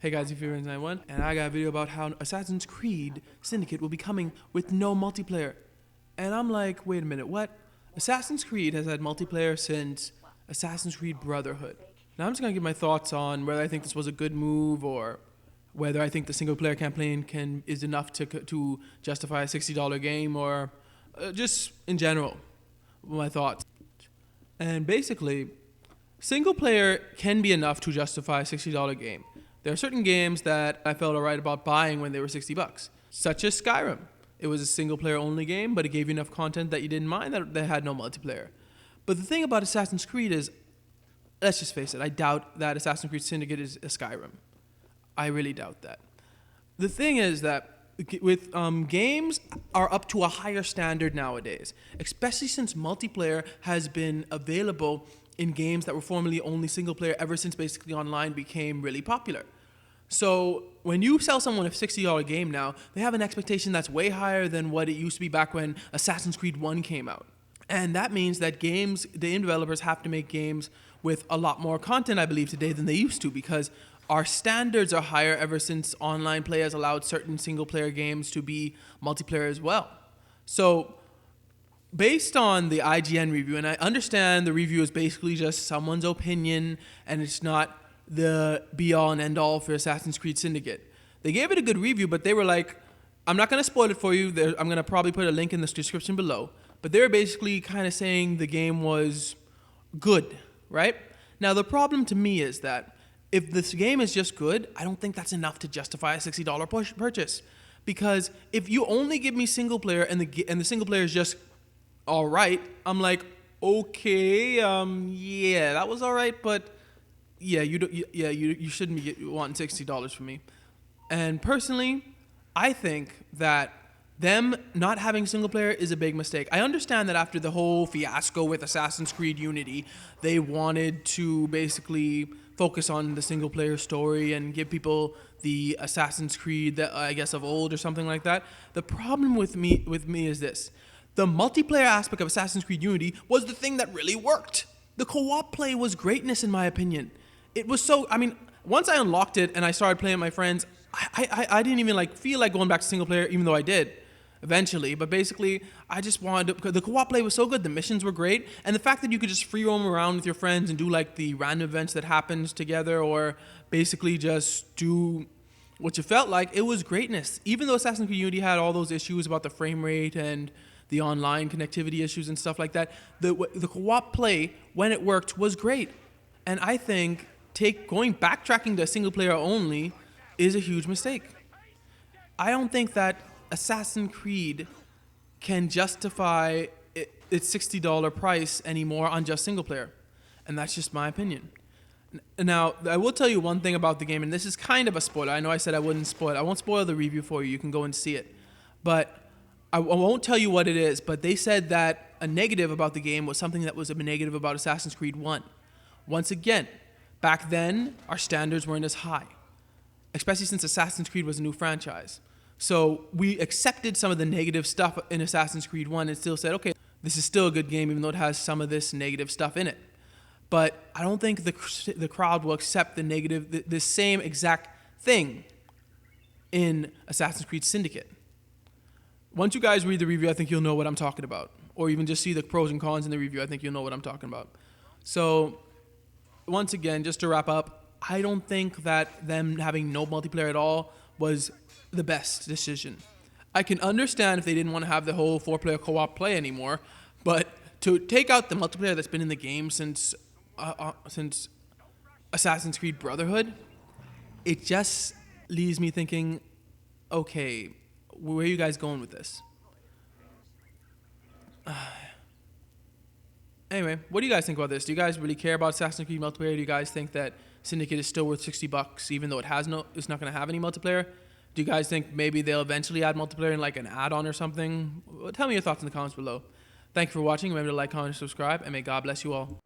Hey guys, it's Fearings91, and I got a video about how Assassin's Creed Syndicate will be coming with no multiplayer. And I'm like, wait a minute, what? Assassin's Creed has had multiplayer since Assassin's Creed Brotherhood. Now I'm just gonna give my thoughts on whether I think this was a good move or whether I think the single player campaign is enough to justify a $60 game, or just in general, my thoughts. And basically, single player can be enough to justify a $60 game. There are certain games that I felt alright about buying when they were $60, such as Skyrim. It was a single player only game, but it gave you enough content that you didn't mind that they had no multiplayer. But the thing about Assassin's Creed is, let's just face it, I doubt that Assassin's Creed Syndicate is a Skyrim. I really doubt that. The thing is that with games are up to a higher standard nowadays, especially since multiplayer has been available in games that were formerly only single player ever since basically online became really popular. So when you sell someone a $60 game now, they have an expectation that's way higher than what it used to be back when Assassin's Creed 1 came out. And that means that the game developers have to make games with a lot more content, I believe, today than they used to, because our standards are higher ever since online play has allowed certain single player games to be multiplayer as well. So based on the IGN review, and I understand the review is basically just someone's opinion and it's not the be-all and end-all for Assassin's Creed Syndicate. They gave it a good review, but they were like, I'm not going to spoil it for you. I'm going to probably put a link in the description below. But they were basically kind of saying the game was good, right? Now, the problem to me is that if this game is just good, I don't think that's enough to justify a $60 purchase. Because if you only give me single player and the single player is just all right, I'm like, okay, yeah, that was all right, but yeah, you shouldn't be wanting $60 from me. And personally, I think that them not having single player is a big mistake. I understand that after the whole fiasco with Assassin's Creed Unity, they wanted to basically focus on the single player story and give people the Assassin's Creed that I guess of old or something like that. The problem with me is this. The multiplayer aspect of Assassin's Creed Unity was the thing that really worked. The co-op play was greatness in my opinion. It was so, I mean, once I unlocked it and I started playing with my friends, I didn't even feel like going back to single player, even though I did eventually. But basically, I just wanted to, because the co-op play was so good, the missions were great, and the fact that you could just free roam around with your friends and do like the random events that happens together, or basically just do what you felt like, it was greatness. Even though Assassin's Creed Unity had all those issues about the frame rate and the online connectivity issues and stuff like that, the co-op play, when it worked, was great. And I think backtracking to single player only is a huge mistake. I don't think that Assassin's Creed can justify its $60 price anymore on just single player. And that's just my opinion. Now, I will tell you one thing about the game, and this is kind of a spoiler. I know I said I wouldn't spoil it. I won't spoil the review for you. You can go and see it. But I won't tell you what it is, but they said that a negative about the game was something that was a negative about Assassin's Creed 1. Once again, back then, our standards weren't as high, especially since Assassin's Creed was a new franchise. So we accepted some of the negative stuff in Assassin's Creed 1 and still said, okay, this is still a good game, even though it has some of this negative stuff in it. But I don't think the crowd will accept the same exact thing in Assassin's Creed Syndicate. Once you guys read the review, I think you'll know what I'm talking about. Or even just see the pros and cons in the review, I think you'll know what I'm talking about. So, once again, just to wrap up, I don't think that them having no multiplayer at all was the best decision. I can understand if they didn't want to have the whole 4-player co-op play anymore, but to take out the multiplayer that's been in the game since Assassin's Creed Brotherhood, it just leaves me thinking, okay, where are you guys going with this? Anyway, what do you guys think about this? Do you guys really care about Assassin's Creed multiplayer? Do you guys think that Syndicate is still worth $60 even though it's not going to have any multiplayer? Do you guys think maybe they'll eventually add multiplayer in like an add-on or something? Tell me your thoughts in the comments below. Thank you for watching. Remember to like, comment, and subscribe, and may God bless you all.